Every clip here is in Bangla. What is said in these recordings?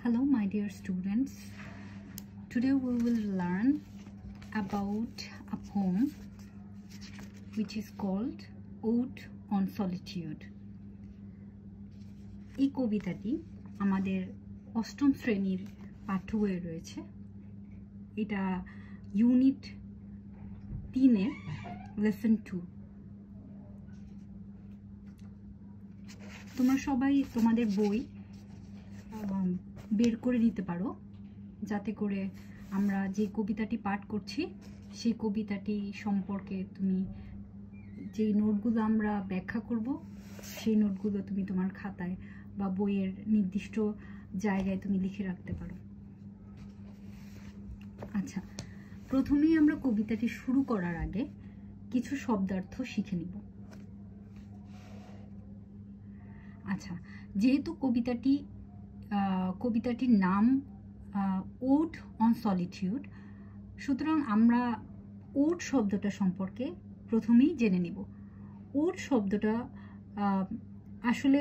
Hello my dear students, today we will learn about a poem which is called Ode on Solitude. এই কবিতাটি আমাদের অষ্টম শ্রেণীর পাঠ্য বইয়ে রয়েছে। এটা ইউনিট 3 এর লেসন 2। তোমরা সবাই তোমাদের বই বের করে নিতে পারো, যাতে করে আমরা যে কবিতাটি পাঠ করছি সেই কবিতাটি সম্পর্কে তুমি যে নোটগুলো আমরা ব্যাখ্যা করব সেই নোটগুলো তুমি তোমার খাতায় বা বইয়ের নির্দিষ্ট জায়গায় তুমি লিখে রাখতে পারো। আচ্ছা, প্রথমেই আমরা কবিতাটি শুরু করার আগে কিছু শব্দার্থ শিখে নিব। আচ্ছা, যেহেতু কবিতাটির নাম ওড অন সলিটিউড, সুতরাং আমরা ওড শব্দটা সম্পর্কে প্রথমেই জেনে নিব। ওড শব্দটা আসলে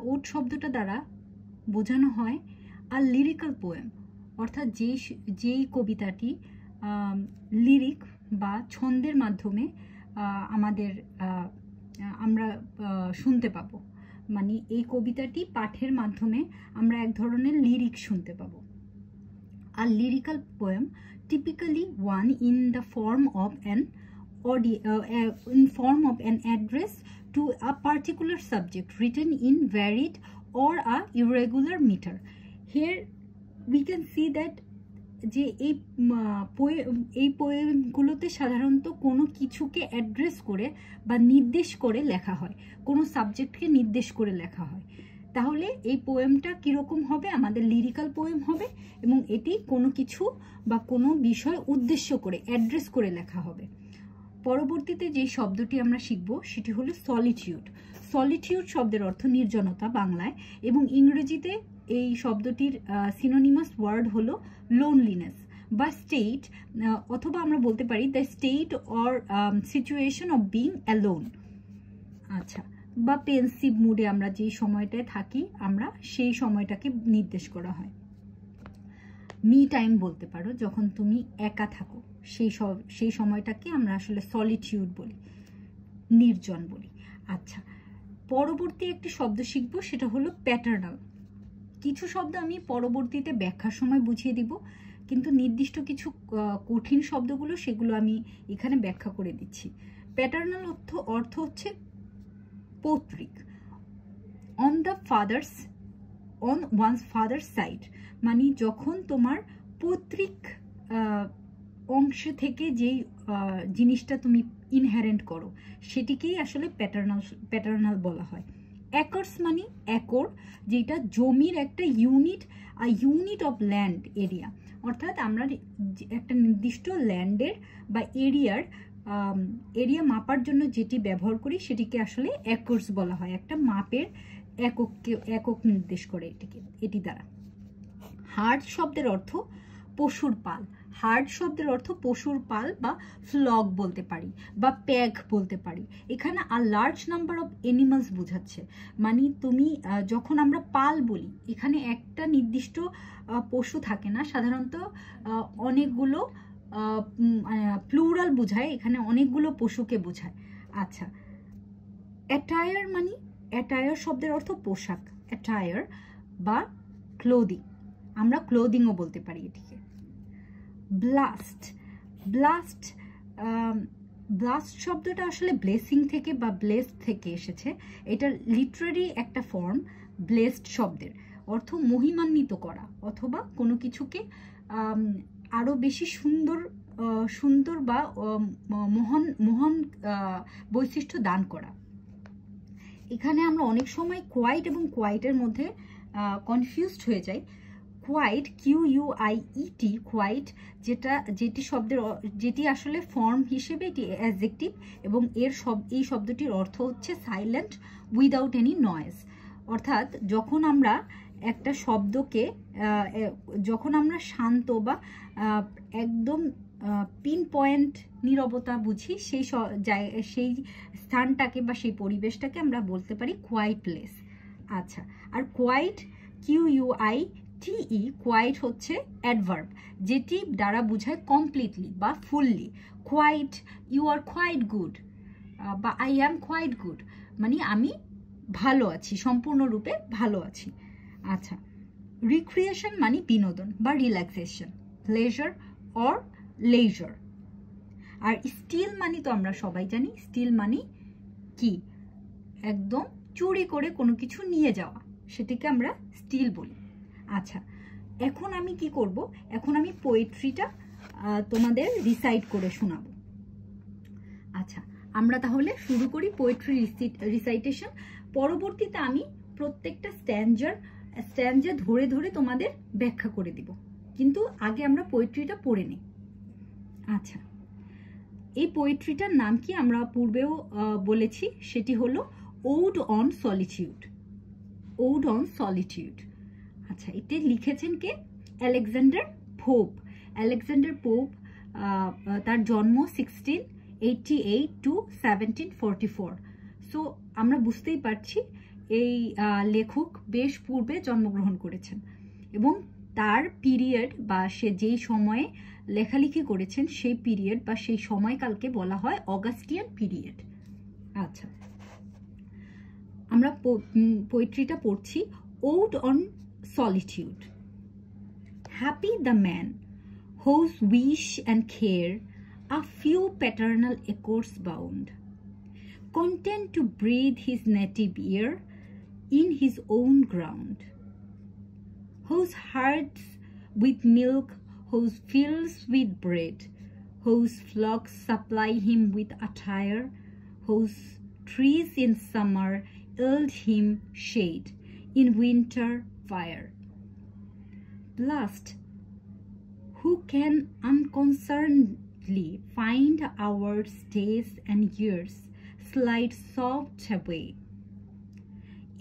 ওড শব্দটা দ্বারা বোঝানো হয় আর লিরিক্যাল পোয়েম, অর্থাৎ যেই কবিতাটি লিরিক বা ছন্দের মাধ্যমে আমরা শুনতে পাবো। মানে এই কবিতাটি পাঠের মাধ্যমে আমরা এক ধরনের লিরিক শুনতে পাবো। আর lyrical poem typically one in the form of an address to a particular subject written in varied or a irregular meter. Here we can see that যে এই পোয়েমগুলোতে সাধারণত কোনো কিছুকে অ্যাড্রেস করে বা নির্দেশ করে লেখা হয়, কোনো সাবজেক্টকে নির্দেশ করে লেখা হয়। তাহলে এই পোয়েমটা কীরকম হবে? আমাদের লিরিক্যাল পোয়েম হবে, এবং এটি কোনো কিছু বা কোনো বিষয় উদ্দেশ্য করে অ্যাড্রেস করে লেখা হবে। পরবর্তীতে যে শব্দটি আমরা শিখব সেটি হলো সলিটিউড। সলিটিউড শব্দের অর্থ নির্জনতা বাংলায়, এবং ইংরেজিতে এই শব্দটির সিনোনিমাস ওয়ার্ড হলো লোনলিনেস বা স্টেট, অথবা আমরা বলতে পারি the state or situation of being alone. আচ্ছা, বা পেন্সিভ মুডে আমরা যেই সময়টায় থাকি আমরা সেই সময়টাকে নির্দেশ করা হয়। মি টাইম বলতে পারো, যখন তুমি একা থাকো সেই সময়টাকে আমরা আসলে সলিটিউড বলি, নির্জন বলি। আচ্ছা, পরবর্তী একটি শব্দ শিখব, সেটা হলো প্যাটার্নাল। কিছু শব্দ আমি পরবর্তীতে ব্যাখ্যার সময় বুঝিয়ে দিব, কিন্তু নির্দিষ্ট কিছু কঠিন শব্দগুলো সেগুলো আমি এখানে ব্যাখ্যা করে দিচ্ছি। প্যাটার্নাল অর্থ হচ্ছে পৈতৃক। অন ওয়ানস ফাদার্স সাইড, মানে যখন তোমার পৈতৃক অংশ থেকে যেই জিনিসটা তুমি ইনহেরেন্ট করো সেটিকেই আসলে প্যাটার্নাল বলা হয়। একর্স মানে একর, যেটা জমির একটা ইউনিট অফ ল্যান্ড এরিয়া, অর্থাৎ আমরা একটা নির্দিষ্ট ল্যান্ডের বা এরিয়া মাপার জন্য যেটি ব্যবহার করি সেটিকে আসলে একর্স বলা হয়। একটা মাপের একক নির্দেশ করে এটি দ্বারা। হার্ড শব্দের অর্থ পশুর পাল। হার্ড শব্দের অর্থ পশুর পাল বা ফ্লক বলতে পারি বা প্যাগ বলতে পারি। এখানে a large number of animals বোঝাচ্ছে। মানে তুমি যখন আমরা পাল বলি, এখানে একটা নির্দিষ্ট পশু থাকে না, সাধারণত অনেকগুলো প্লুরাল বোঝায়, এখানে অনেকগুলো পশুকে বোঝায়। আচ্ছা, অ্যাটায়ার মানে অ্যাটায়ার শব্দের অর্থ পোশাক, অ্যাটায়ার বা ক্লোদিং, আমরা ক্লোদিংও বলতে পারি এটিকে। ব্লাস্ট শব্দটা আসলে ব্লেসিং থেকে বা ব্লেসড থেকে এসেছে। এটা লিটারারি একটা ফর্ম ব্লেসড শব্দের, অর্থ মহিমান্বিত করা অথবা কোনো কিছুকে আরো বেশি সুন্দর বা মহান বৈশিষ্ট্য দান করা। এখানে আমরা অনেক সময় কোয়াইট এবং কোয়াইটের মধ্যে কনফিউজড হয়ে যাই। কোয়াইট, QUIET, কোয়াইট, যেটি আসলে ফর্ম হিসেবে এটি অ্যাডজেক্টিভ, এবং এই শব্দটির অর্থ হচ্ছে সাইলেন্ট উইদাউট এনি নয়েজ। অর্থাৎ যখন আমরা একটা শব্দকে যখন আমরা শান্ত বা একদম পিন পয়েন্ট নীরবতা বুঝি, সেই স্থানটাকে বা সেই পরিবেশটাকে আমরা বলতে পারি কোয়াইট প্লেস। আচ্ছা, আর কোয়াইট QUIT টিই কোয়াইট হচ্ছে অ্যাডভার্ব, যেটি দ্বারা বোঝায় কমপ্লিটলি বা fully. Quite, you are quite good, বা আই অ্যাম কোয়াইট গুড, মানে আমি ভালো আছি, সম্পূর্ণরূপে ভালো আছি। আচ্ছা, রিক্রিয়েশন মানে বিনোদন বা রিল্যাক্সেশন, প্লেজার অর লেজার। আর স্টিল মানে তো আমরা সবাই জানি, স্টিল মানে কি, একদম চুরি করে কোনো কিছু নিয়ে যাওয়া, সেটাকে আমরা স্টিল বলি। আচ্ছা, এখন আমি কি করব, এখন আমি পোয়েট্রিটা তোমাদের রিসাইট করে শোনাবো। আচ্ছা, আমরা তাহলে শুরু করি পোয়েট্রি রিসাইটেশন। পরবর্তীতে আমি প্রত্যেকটা স্ট্যাঞ্জা ধরে ধরে তোমাদের ব্যাখ্যা করে দিব, কিন্তু আগে আমরা পোয়েট্রিটা পড়ে নিই। আচ্ছা, এই পোয়েট্রিটার নাম কি আমরা পূর্বেও বলেছি, সেটি হলো ode on solitude. Ode on solitude. আচ্ছা, এটি লিখেছেন কে? Alexander Pope. আলেকজান্ডার পোপ, তার জন্ম 1688 to 1744। সো আমরা বুঝতেই পারছি এই লেখক বেশ পূর্বে জন্মগ্রহণ করেছেন, এবং তার পিরিয়ড বা সে যেই সময়ে লেখালেখি করেছেন সেই পিরিয়ড বা সেই সময়কালকে বলা হয় অগাস্টিয়ান পিরিয়ড। আচ্ছা, আমরা পোয়েট্রিটা পড়ছি। Ode on solitude. Happy the man whose wish and care a few paternal acres bound, content to breathe his native air in his own ground, whose hearts with milk, whose fields with bread, whose flocks supply him with attire, whose trees in summer yield him shade, in winter fire. Blessed who can unconcernedly find hours, days, and years slide soft away,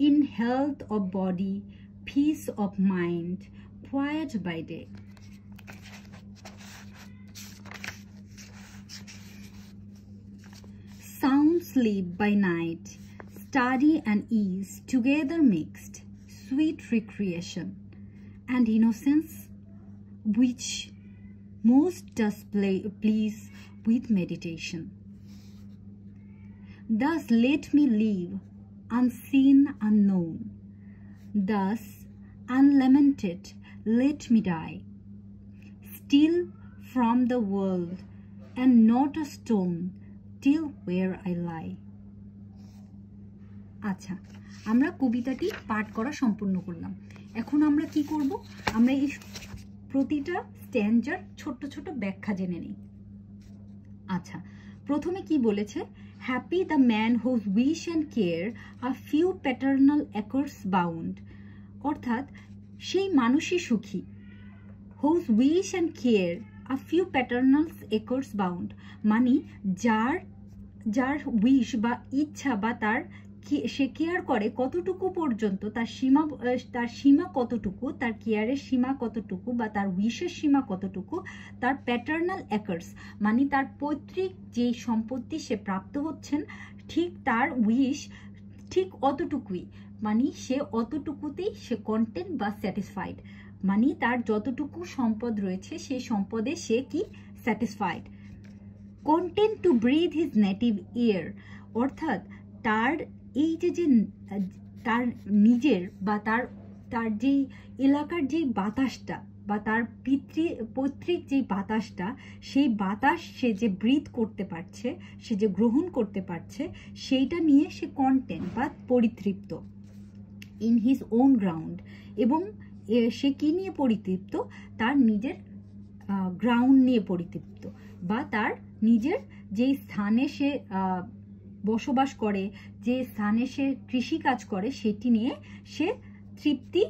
in health of body, peace of mind, quiet by day. Sound sleep by night, study and ease together mixed, sweet recreation and innocence, which most does please with meditation. Thus let me live unseen, unknown, thus unlamented let me die, still from the world and not a stone till where I lie. আচ্ছা, আমরা কবিতাটি পাঠ করা সম্পূর্ণ করলাম। এখন আমরা কি করব, আমরা এই প্রতিটা স্ট্যাঞ্জার ছোট ছোট ব্যাখ্যা জেনে নিই। আচ্ছা, প্রথমে কি বলেছে? Happy the man whose wish and care a few paternal acres bound, অর্থাৎ সেই মানুষই সুখী। Whose wish and care a few paternal acres bound, মানে যার উইশ বা ইচ্ছা বা তার সে কেয়ার করে কতটুকু পর্যন্ত, তার সীমা কতটুকু, তার কেয়ারের সীমা কতটুকু বা তার উইশের সীমা কতটুকু, তার প্যাটার্নাল অ্যাকার্স মানে তার পৈতৃক যে সম্পত্তি সে প্রাপ্ত হচ্ছেন, ঠিক তার উইশ ঠিক অতটুকুই, মানে সে অতটুকুতেই সে কন্টেন্ট বা স্যাটিসফাইড, মানে তার যতটুকু সম্পদ রয়েছে সেই সম্পদে সে কি satisfied. Content to breathe his native air, অর্থাৎ তার এই যে তার নিজের বা তার যেই এলাকার যেই বাতাসটা বা তার পৈতৃক যেই বাতাসটা, সেই বাতাস সে যে ব্রিথ করতে পারছে, সে যে গ্রহণ করতে পারছে, সেইটা নিয়ে সে কন্টেন্ট বা পরিতৃপ্ত। ইন হিজ ওন গ্রাউন্ড, এবং সে কি নিয়ে পরিতৃপ্ত? তার নিজের গ্রাউন্ড নিয়ে পরিতৃপ্ত, বা তার নিজের যেই স্থানে সে বসবাস করে, যে স্থানে সে কৃষিকাজ করে, সেটি নিয়ে সে তৃপ্তি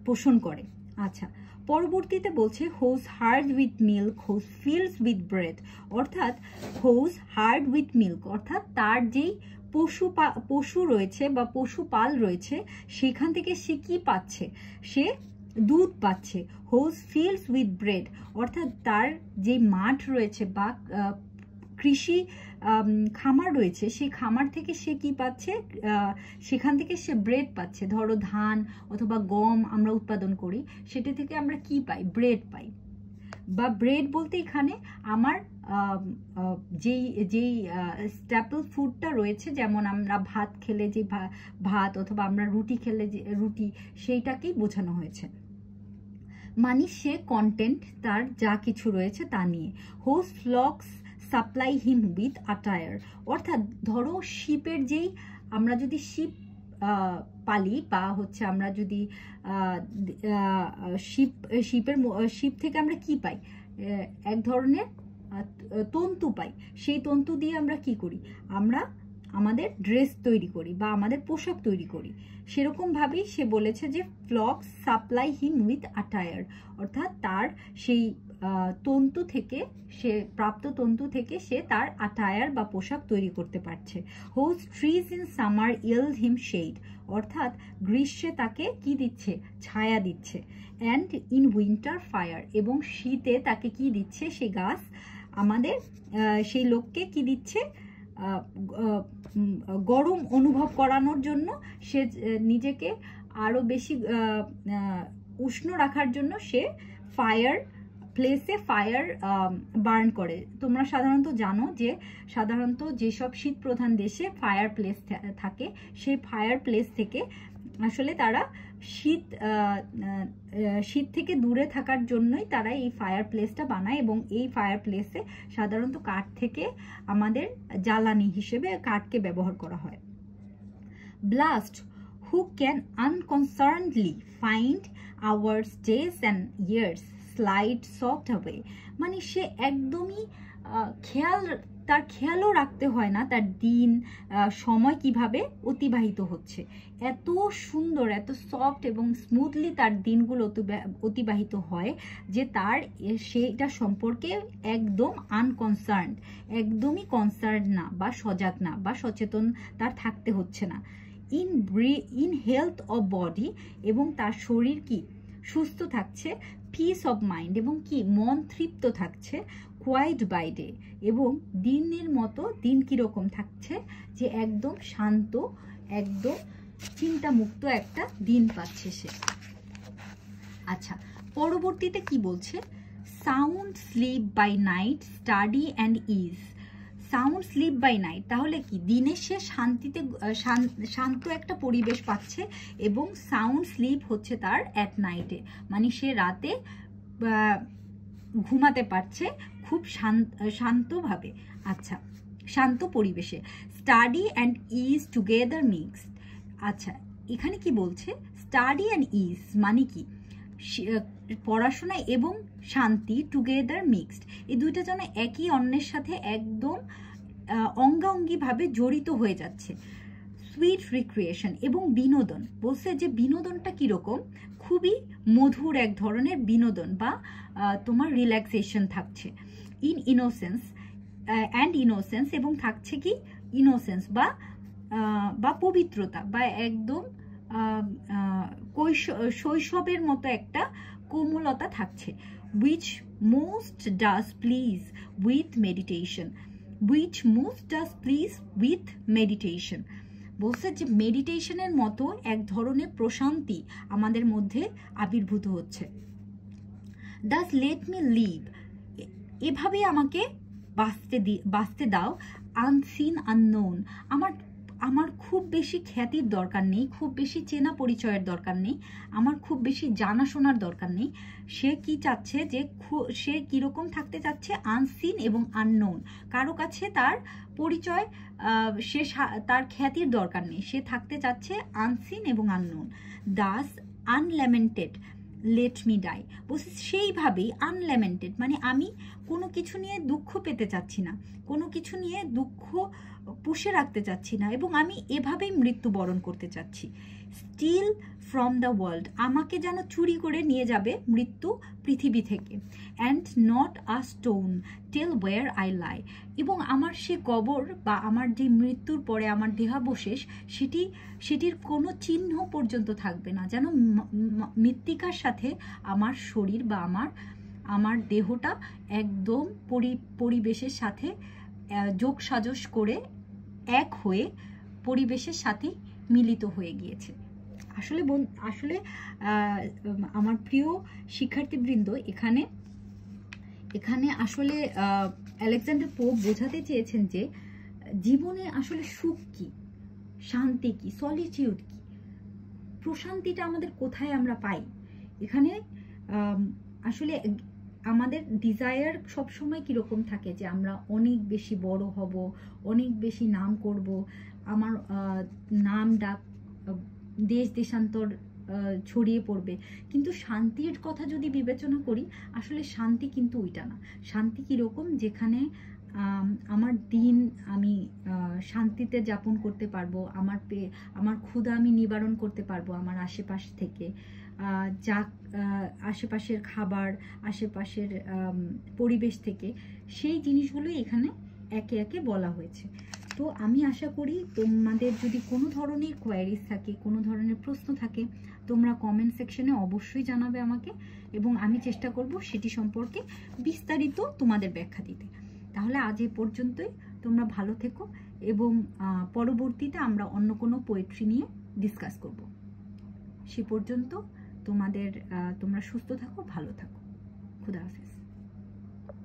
পোষণ করে। আচ্ছা, পরবর্তীতে বলছে whose herds with milk, whose fields with bread, অর্থাৎ হোজ হার্ড উইথ মিল্ক, অর্থাৎ তার যেই পশু রয়েছে বা পশুপাল রয়েছে, সেখান থেকে সে কি পাচ্ছে? সে দুধ পাচ্ছে। হোজ ফিল্ডস উইথ ব্রেড, অর্থাৎ তার যে মাঠ রয়েছে বা কৃষি খামার রয়েছে, সেই খামার থেকে সে কি পাচ্ছে, সেখান থেকে সে ব্রেড পাচ্ছে। ধরো ধান অথবা গম আমরা উৎপাদন করি, সেটা থেকে আমরা কি পাই, ব্রেড পাই। বা ব্রেড বলতে এখানে আমার যেই স্ট্যাপল ফুডটা রয়েছে, যেমন আমরা ভাত খেলে যে ভাত অথবা আমরা রুটি খেলে যে রুটি, সেইটাকেই বোঝানো হয়েছে। মানে সে কন্টেন্ট তার যা কিছু রয়েছে তা নিয়ে। Whose flocks supply him with attire, অর্থাৎ ধরো শিপের যেই, আমরা যদি শিপ পালি বা হচ্ছে আমরা যদি শিপ থেকে আমরা কি পাই, এক ধরনের তন্তু পাই। সেই তন্তু দিয়ে আমরা কি করি, আমরা আমাদের ড্রেস তৈরি করি বা আমাদের পোশাক তৈরি করি। সেরকমভাবেই সে বলেছে যে phlox supply him with attire, অর্থাৎ তার সেই তন্তু থেকে, সে প্রাপ্ত তন্তু থেকে সে তার আটায়ার বা পোশাক তৈরি করতে পারছে। Whose trees in summer yield him shade, অর্থাৎ গ্রীষ্মে তাকে কি দিচ্ছে, ছায়া দিচ্ছে। অ্যান্ড ইন উইন্টার ফায়ার, এবং শীতে তাকে কি দিচ্ছে, সেই গাছ আমাদের সেই লোককে কি দিচ্ছে, গরম অনুভব করানোর জন্য, সে নিজেকে আরো বেশি উষ্ণ রাখার জন্য সে ফায়ার প্লেসে ফায়ার বার্ন করে। তোমরা সাধারণত জানো যে সাধারণত যেসব শীত প্রধান দেশে ফায়ার প্লেস থাকে, সেই ফায়ার প্লেস থেকে আসলে তারা শীত থেকে দূরে থাকার জন্যই তারা এই ফায়ার প্লেসটা বানায়, এবং এই ফায়ার প্লেসে সাধারণত কাঠ থেকে আমাদের জ্বালানি হিসেবে কাঠকে ব্যবহার করা হয়। Blest who can unconcernedly find hours, days and years slide soft away, মানে সে একদমই তার খেয়ালও রাখতে হয় না তার দিন সময় কিভাবে অতিবাহিত হচ্ছে। এত সুন্দর, এত সফট এবং স্মুথলি তার দিনগুলো অতিবাহিত হয় যে তার সেটা সম্পর্কে একদম আনকনসার্ন, একদমই কনসার্ন না বা সজাগ না বা সচেতন তার থাকতে হচ্ছে না। ইন হেলথ অফ বডি, এবং তার শরীর কি সুস্থ থাকছে। পিস অফ মাইন্ড, এবং কি মন তৃপ্ত থাকছে। কোয়াইট বাই ডে, এবং দিনের মতো দিন কিরকম থাকছে, যে একদম শান্ত, একদম চিন্তামুক্ত একটা দিন পাচ্ছে সে। আচ্ছা, পরবর্তীতে কি বলছে, sound sleep by night, study and ease. Sound sleep by night, তাহলে কি দিনে সে শান্তিতে শান্ত একটা পরিবেশ পাচ্ছে, এবং সাউন্ড স্লিপ হচ্ছে তার অ্যাট নাইটে, মানে সে রাতে ঘুমাতে পারছে খুব শান্তভাবে। আচ্ছা, শান্ত পরিবেশে। Study and is together mixed. আচ্ছা, এখানে কি বলছে, স্টাডি অ্যান্ড ইজ মানে কি, পড়াশোনা এবং শান্তি টুগেদার মিক্সড, এই দুইটা যেন একই অন্যের সাথে একদম অঙ্গাঙ্গিভাবে জড়িত হয়ে যাচ্ছে। সুইট রিক্রিয়েশন, এবং বিনোদন, বলছে যে বিনোদনটা কীরকম, খুবই মধুর এক ধরনের বিনোদন বা তোমার রিল্যাক্সেশন থাকছে। ইন ইনোসেন্স অ্যান্ড ইনোসেন্স, এবং থাকছে কি ইনোসেন্স বা পবিত্রতা, বা একদম শৈশবের মতো একটা কোমলতা থাকছে। Which most does please with meditation, which most does please with meditation, বলছে যে মেডিটেশনের মতো এক ধরনের প্রশান্তি আমাদের মধ্যে আবির্ভূত হচ্ছে। ডাজ লেট মি লিভ, এভাবে আমাকে বাঁচতে দাও। আনসিন আননোন, আমার খুব বেশি খ্যাতির দরকার নেই, খুব বেশি চেনা পরিচয়ের দরকার নেই, আমার খুব বেশি জানাশোনার দরকার নেই। সে কি চাচ্ছে, যে সে কীরকম থাকতে চাচ্ছে, আনসিন এবং আননোন, কারো কাছে তার পরিচয়, সে তার খ্যাতির দরকার নেই, সে থাকতে চাচ্ছে আনসিন এবং unknown. Das আনল্যামেন্টেড let me die, বলছে সেইভাবেই আনল্যামেন্টেড, মানে আমি কোনো কিছু নিয়ে দুঃখ পেতে চাচ্ছি না, কোনো কিছু নিয়ে দুঃখ পুষে রাখতে চাচ্ছি না, এবং আমি এভাবেই মৃত্যুবরণ করতে চাচ্ছি। স্টিল ফ্রম দ্য ওয়ার্ল্ড, আমাকে যেন চুরি করে নিয়ে যাবে মৃত্যু পৃথিবী থেকে। And not a stone tell where I lie, এবং আমার সে কবর বা আমার যে মৃত্যুর পরে আমার দেহাবশেষ, সেটির কোনো চিহ্ন পর্যন্ত থাকবে না, যেন মৃত্তিকার সাথে আমার শরীর বা আমার দেহটা একদম পরিবেশের সাথে যোগ সাজস করে এক হয়ে পরিবেশের সাথে মিলিত হয়ে গিয়েছে। আসলে আমার প্রিয় শিক্ষার্থীবৃন্দ, এখানে আসলে আলেকজান্ডার পোপ বোঝাতে চেয়েছেন যে জীবনে আসলে সুখ কি, শান্তি কি, সলিটিউড কি, প্রশান্তিটা আমাদের কোথায় আমরা পাই। এখানে আসলে আমাদের ডিজায়ার সবসময় কীরকম থাকে যে আমরা অনেক বেশি বড় হব, অনেক বেশি নাম করব, আমার নাম ডাক দেশ দেশান্তর ছড়িয়ে পড়বে। কিন্তু শান্তির কথা যদি বিবেচনা করি, আসলে শান্তি কিন্তু ওইটা না। শান্তি কীরকম, যেখানে আমার দিন আমি শান্তিতে যাপন করতে পারবো, আমার ক্ষুধা আমি নিবারণ করতে পারবো আমার আশেপাশ থেকে, আশেপাশের খাবার, আশেপাশের পরিবেশ থেকে, সেই জিনিসগুলোই এখানে একে একে বলা হয়েছে। তো আমি আশা করি তোমাদের যদি কোনো ধরনের কোয়ারিজ থাকে, কোনো ধরনের প্রশ্ন থাকে, তোমরা কমেন্ট সেকশনে অবশ্যই জানাবে আমাকে, এবং আমি চেষ্টা করব সেটি সম্পর্কে বিস্তারিত তোমাদের ব্যাখ্যা দিতে। তাহলে আজ এ পর্যন্তই, তোমরা ভালো থেকো, এবং পরবর্তীতে আমরা অন্য কোনো পোয়েট্রি নিয়ে ডিসকাস করব। সে পর্যন্ত তোমরা সুস্থ থাকো, ভালো থাকো। খুদা হাফেজ।